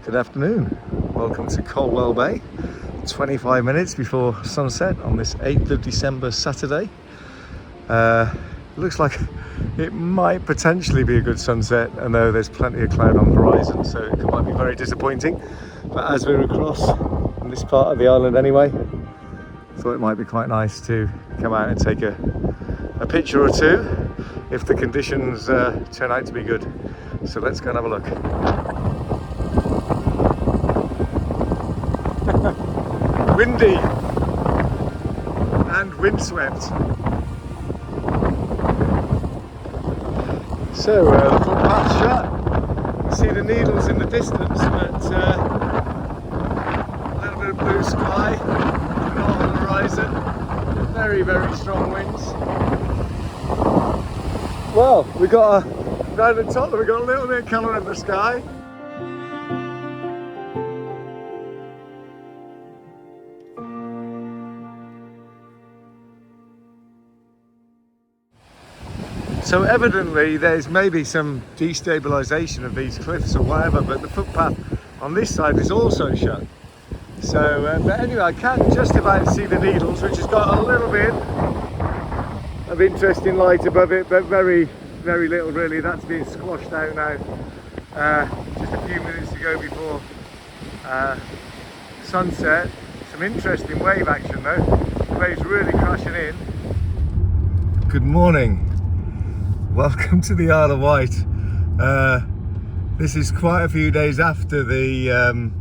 Good afternoon. Welcome to Colwell Bay. 25 minutes before sunset on this 8th of December Saturday. Looks like it might potentially be a good sunset, although there's plenty of cloud on the horizon, so it might be very disappointing. But as we're across in this part of the island anyway, thought it might be quite nice to come out and take a picture or two if the conditions turn out to be good. So let's go and have a look. Windy and windswept. So the footpath's shut. You see the needles in the distance, but a little bit of blue sky on the horizon. Very, very strong winds. Well, we got down the top, we got a little bit of colour in the sky. So evidently there's maybe some destabilisation of these cliffs or whatever, but the footpath on this side is also shut. So, but anyway, I can just about see the needles, which has got a little bit of interesting light above it, but very, very little really. That's being squashed out now. Just a few minutes to go before sunset. Some interesting wave action though. The waves really crashing in. Good morning. Welcome to the Isle of Wight. This is quite a few days after the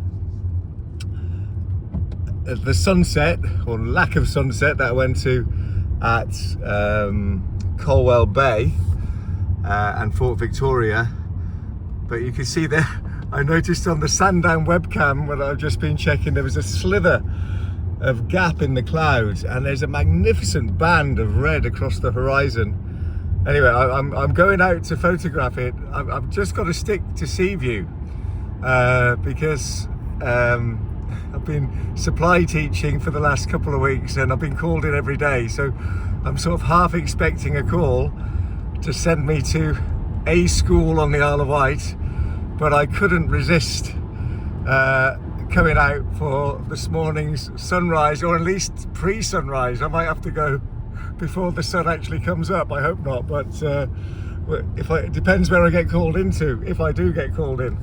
sunset, or lack of sunset, that I went to at Colwell Bay and Fort Victoria. But you can see there, I noticed on the Sandown webcam when I've just been checking, there was a slither of gap in the clouds and there's a magnificent band of red across the horizon. Anyway, I'm going out to photograph it. I've just got to stick to sea view because I've been supply teaching for the last couple of weeks and I've been called in every day. So I'm sort of half expecting a call to send me to a school on the Isle of Wight, but I couldn't resist coming out for this morning's sunrise, or at least pre-sunrise. I might have to go before the sun actually comes up. I hope not, but it depends where I get called into, if I do get called in.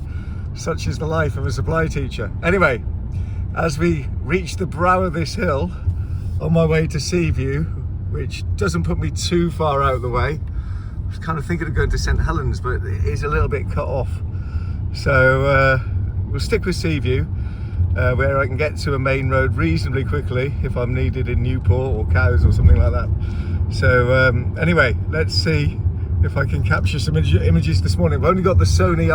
Such is the life of a supply teacher. Anyway, as we reach the brow of this hill on my way to Seaview, which doesn't put me too far out of the way. I was kind of thinking of going to St Helens, but it is a little bit cut off. So we'll stick with Seaview, where I can get to a main road reasonably quickly if I'm needed in Newport or Cowes or something like that. So anyway, let's see if I can capture some images this morning. I've only got the Sony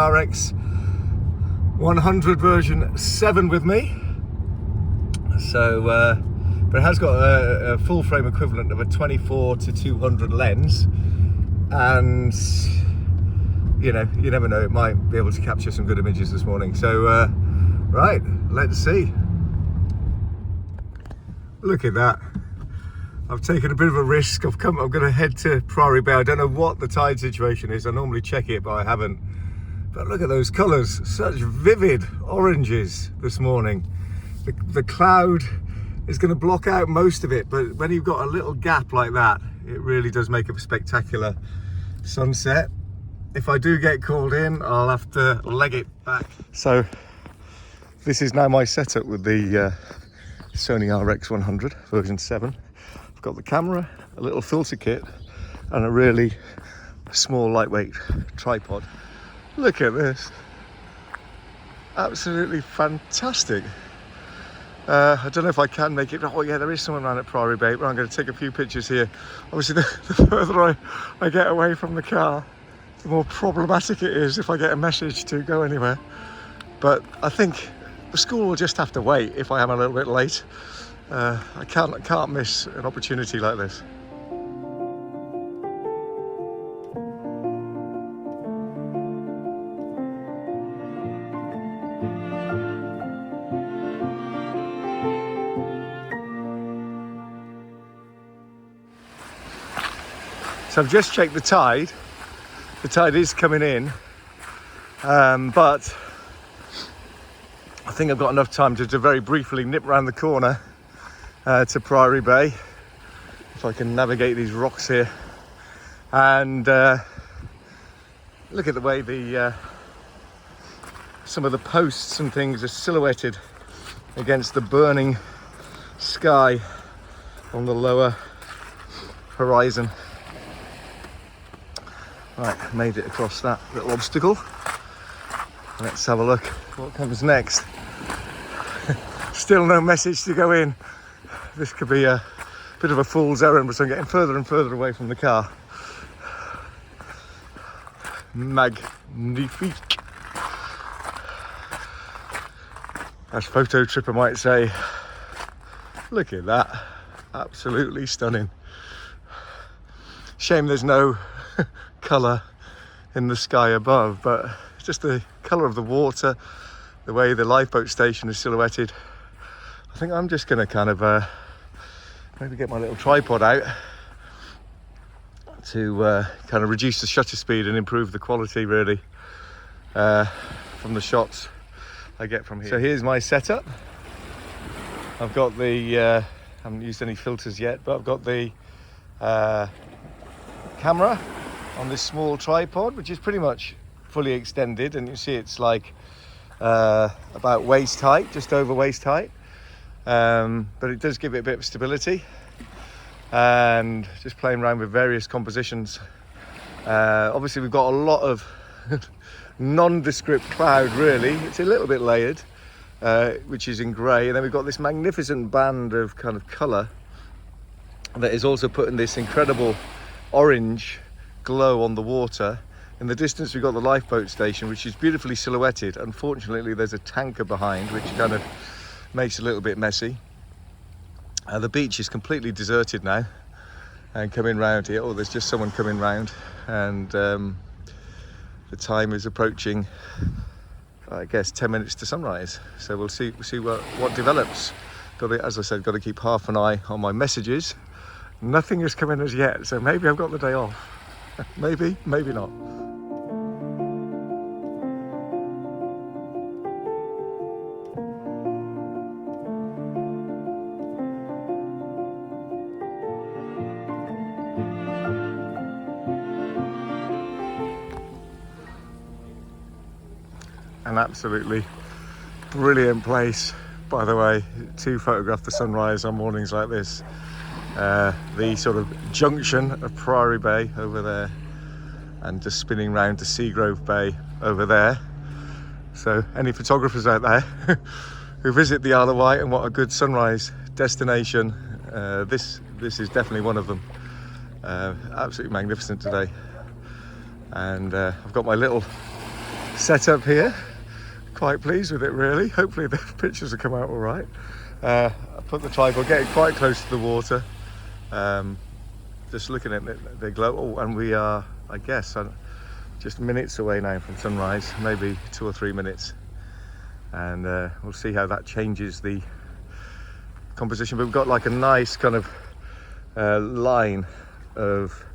RX100 version 7 with me, so but it has got a full frame equivalent of a 24-200 lens, and you know, you never know, it might be able to capture some good images this morning. So right, let's see. Look at that. I've taken a bit of a risk. I'm going to head to Priory Bay. I don't know what the tide situation is. I normally check it, but I haven't. But look at those colours. Such vivid oranges this morning. The cloud is going to block out most of it, but when you've got a little gap like that, it really does make a spectacular sunset. If I do get called in, I'll have to leg it back. So this is now my setup with the Sony RX100 version 7. I've got the camera, a little filter kit, and a really small lightweight tripod. Look at this. Absolutely fantastic. I don't know if I can make it. Oh yeah, there is someone around at Priory Bay, but I'm going to take a few pictures here. Obviously the further I get away from the car, the more problematic it is if I get a message to go anywhere. But I think the school will just have to wait if I am a little bit late. I can't miss an opportunity like this. So I've just checked the tide. The tide is coming in, but I think I've got enough time to very briefly nip round the corner to Priory Bay, if I can navigate these rocks here, and look at the way the some of the posts and things are silhouetted against the burning sky on the lower horizon. Right, made it across that little obstacle. Let's have a look what comes next. Still no message to go in. This could be a bit of a fool's errand, but I'm getting further and further away from the car. Magnifique. As Photo Tripper might say. Look at that. Absolutely stunning. Shame there's no colour in the sky above, but just the colour of the water, the way the lifeboat station is silhouetted. I think I'm just going to kind of maybe get my little tripod out to kind of reduce the shutter speed and improve the quality really from the shots I get from here. So here's my setup. I've got the, I haven't used any filters yet, but I've got the camera on this small tripod, which is pretty much fully extended, and you see it's like about waist height, just over waist height, but it does give it a bit of stability. And just playing around with various compositions. Obviously we've got a lot of nondescript cloud really. It's a little bit layered, which is in grey, and then we've got this magnificent band of kind of colour that is also putting this incredible orange glow on the water. In the distance we've got the lifeboat station, which is beautifully silhouetted. Unfortunately there's a tanker behind, which kind of makes it a little bit messy. The beach is completely deserted now, and coming round here, oh, there's just someone coming round, and the time is approaching, I guess, 10 minutes to sunrise. So we'll see what develops. As I said, got to keep half an eye on my messages. Nothing has come in as yet, so maybe I've got the day off. Maybe not. An absolutely brilliant place, by the way, to photograph the sunrise on mornings like this. The sort of junction of Priory Bay over there, and just spinning round to Seagrove Bay over there. So any photographers out there who visit the Isle of Wight and want a good sunrise destination, this is definitely one of them. Absolutely magnificent today. And I've got my little setup here. Quite pleased with it really. Hopefully the pictures will come out all right. I put the tripod, getting quite close to the water, just looking at the glow. Oh, and we are, I guess, just minutes away now from sunrise, maybe 2 or 3 minutes, and we'll see how that changes the composition. But we've got like a nice kind of line of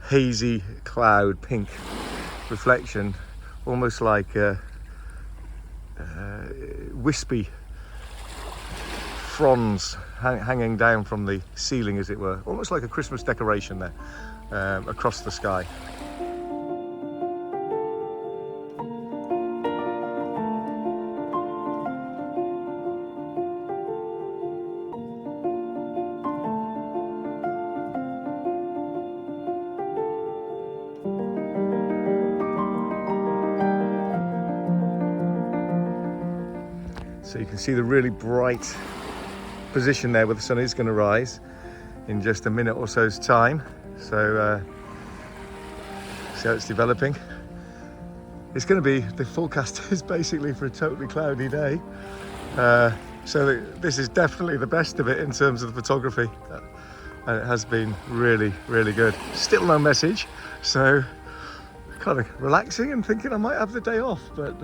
hazy cloud, pink reflection, almost like wispy fronds hanging down from the ceiling, as it were, almost like a Christmas decoration there across the sky. So you can see the really bright position there where the sun is going to rise in just a minute or so's time. So see how it's developing. It's going to be, the forecast is basically for a totally cloudy day. So this is definitely the best of it in terms of the photography. And it has been really, really good. Still no message, so kind of relaxing and thinking I might have the day off, but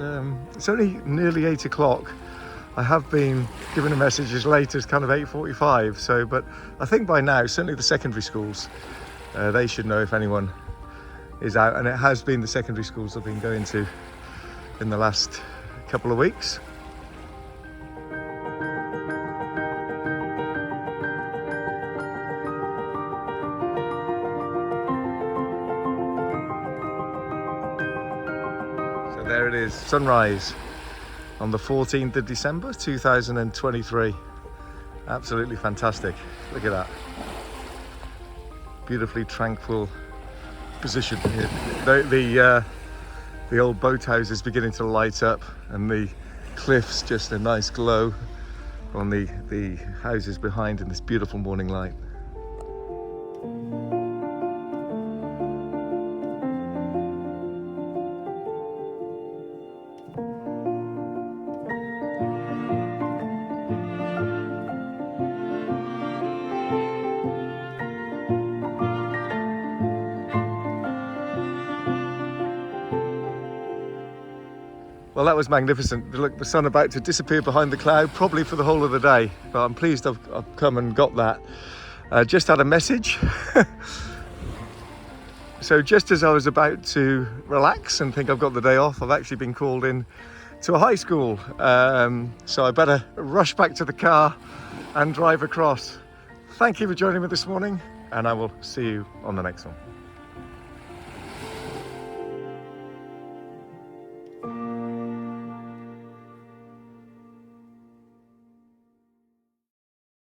it's only nearly 8 o'clock. I have been given a message as late as kind of 8:45, so, but I think by now, certainly the secondary schools, they should know if anyone is out, and it has been the secondary schools I've been going to in the last couple of weeks. There it is, sunrise on the 14th of December 2023. Absolutely fantastic. Look at that. Beautifully tranquil position here. The old boathouse is beginning to light up, and the cliffs just a nice glow on the houses behind in this beautiful morning light. Well, that was magnificent. Look, the sun about to disappear behind the cloud, probably for the whole of the day, but I'm pleased I've come and got that. Just had a message. So just as I was about to relax and think I've got the day off, I've actually been called in to a high school. So I better rush back to the car and drive across. Thank you for joining me this morning, and I will see you on the next one.